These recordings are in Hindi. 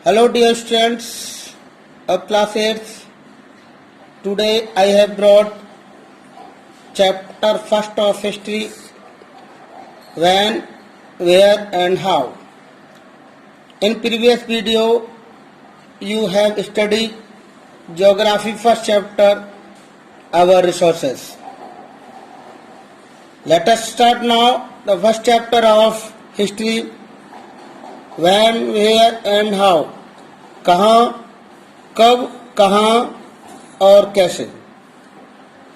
Hello dear students of class 8th. Today I have brought chapter first of history, when, where and how. In previous video you have studied geography first chapter, our resources. Let us start now the first chapter of history, when, where and how. कहाँ, कब, कहाँ और कैसे.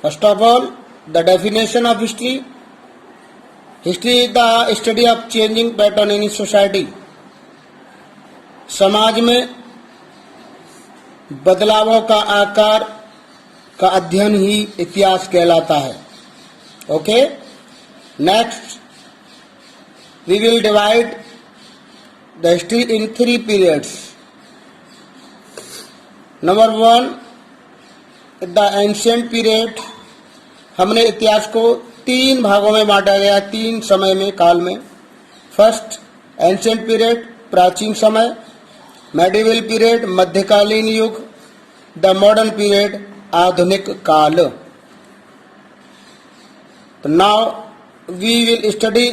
First of all, the definition of history. History is the study of changing pattern in society. समाज में बदलावों का आकार का अध्ययन ही इतिहास कहलाता है. Okay, next we will divide the history in three periods. Number one, the ancient period. हमने इतिहास को तीन भागों में बांटा गया, तीन समय में, काल में. फर्स्ट, एंशिएंट पीरियड, प्राचीन समय. मेडिवल पीरियड, मध्यकालीन युग. द मॉडर्न पीरियड, आधुनिक काल. Now we will study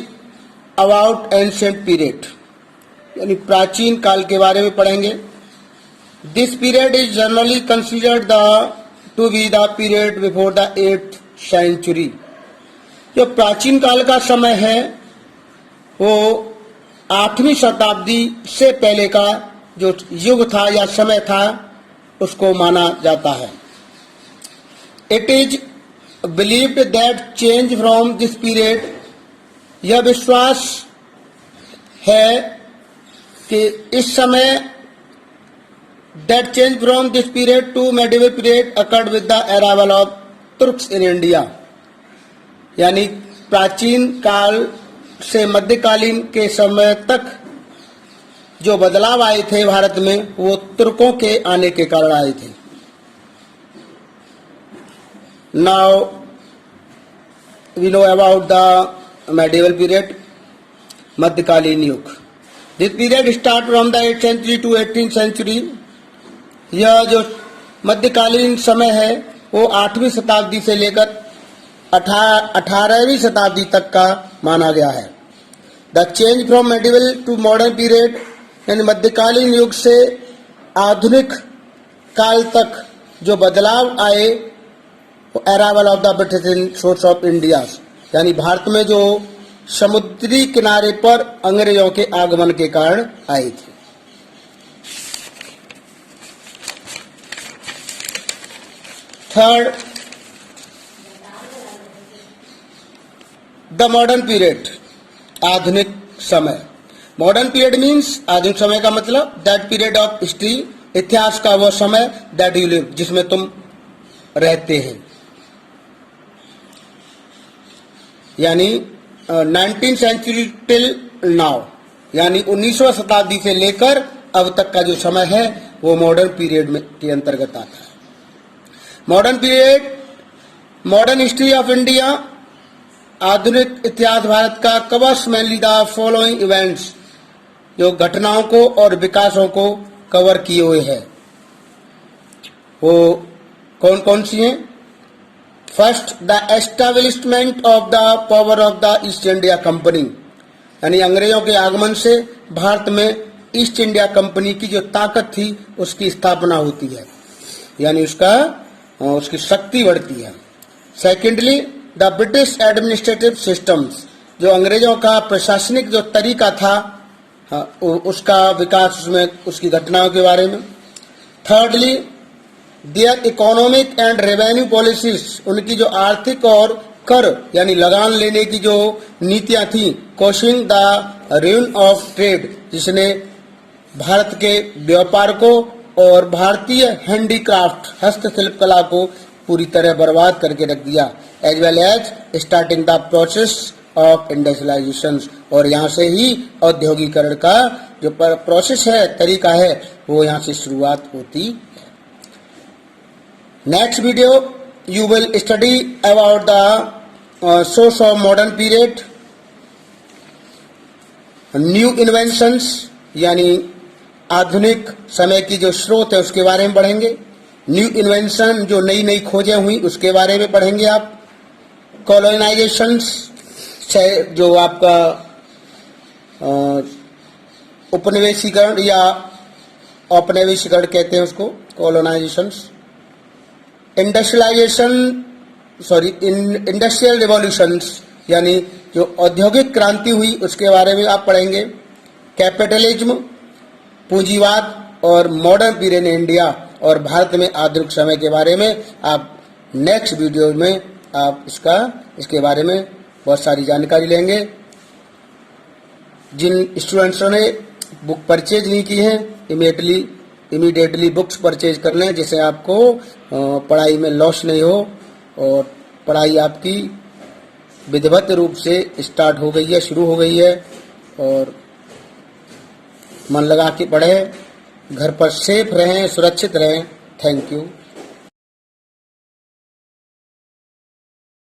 about ancient period, यानी प्राचीन काल के बारे में पढ़ेंगे. This period is generally considered to be the period before the 8th century. जो प्राचीन काल का समय है वो 8वीं शताब्दी से पहले का जो युग था या समय था उसको माना जाता है. It is believed that change from this period, यह विश्वास है कि इस समय that change from this period to medieval period occurred with the arrival of Turks in India. यानी प्राचीन काल से मध्यकालीन के समय तक जो बदलाव आए थे भारत में वो तुर्कों के आने के कारण आए थे. Now we know about the medieval period, मध्यकालीन युग. This period start from the 8th century to 18th century. यह जो मध्यकालीन समय है वो 8वीं शताब्दी से लेकर 18वीं शताब्दी तक का माना गया है. The change from medieval to modern period, यानी मध्यकालीन युग से आधुनिक काल तक जो बदलाव आए वो arrival of the British source of India, यानी भारत में जो समुद्री किनारे पर अंग्रेजों के आगमन के कारण आई थी. थर्ड, द मॉडर्न पीरियड, आधुनिक समय. मॉडर्न पीरियड मीन्स, आधुनिक समय का मतलब दैट पीरियड ऑफ हिस्ट्री, इतिहास का वह समय, दैट यू लिव, जिसमें तुम रहते हैं. यानी 19th सेंचुरी टिल नाउ, यानी 19वीं शताब्दी से लेकर अब तक का जो समय है वो मॉडर्न पीरियड में के अंतर्गत आता है. Modern period, modern history of India, आधुनिक इतिहास भारत का covers mainly the following events, जो घटनाओं को और विकासों को कवर किए हुए है. वो कौन कौन सी हैं? First, the establishment of the power of the east India company, यानी अंग्रेजों के आगमन से भारत में ईस्ट इंडिया कंपनी की जो ताकत थी उसकी स्थापना होती है, यानी उसकी शक्ति बढ़ती है. Secondly, the British administrative systems, जो अंग्रेजों का प्रशासनिक जो तरीका था उसका विकास, उसमें उसकी घटनाओं के बारे में. Thirdly, their economic and revenue policies, उनकी जो आर्थिक और कर यानी लगान लेने की जो नीतियां थी, कोशिंग द रूइन ऑफ ट्रेड, जिसने भारत के व्यापार को और भारतीय हैंडीक्राफ्ट, हस्तशिल्प कला को पूरी तरह बर्बाद करके रख दिया. As well as starting the process of industrialisation, और यहाँ से ही औद्योगिकरण का जो प्रोसेस है, तरीका है, वो यहाँ से शुरुआत होती है. Next video you will study about the source of modern period, new inventions यानी आधुनिक समय की जो स्रोत है उसके बारे में पढ़ेंगे। न्यू इन्वेंशन, जो नई नई खोजें हुई उसके बारे में पढ़ेंगे आप। कॉलोनाइजेशंस, जो आपका उपनिवेशीकरण या औपनिवेशीकरण कहते हैं उसको, कॉलोनाइजेशंस। इंडस्ट्रियल रिवॉल्यूशंस, यानी जो औद्योगिक क्रांति हुई उसके बारे में आप पढ़ेंगे। कैपिटलिज्म, पूंजीवाद और मॉडर्न पीरियड इन इंडिया और भारत में आधुनिक समय के बारे में आप नेक्स्ट वीडियो में आप इसके बारे में बहुत सारी जानकारी लेंगे। जिन स्टूडेंट्सों ने बुक परचेज नहीं की है, इमीडिएटली बुक्स परचेज कर लें, जिससे आपको पढ़ाई में लॉस नहीं हो और पढ़ाई आपकी विधिवत रूप से स्टार्ट हो गई है, शुरू हो गई है। और मन लगा के पढ़ें, घर पर सेफ रहें, सुरक्षित रहें। Thank you.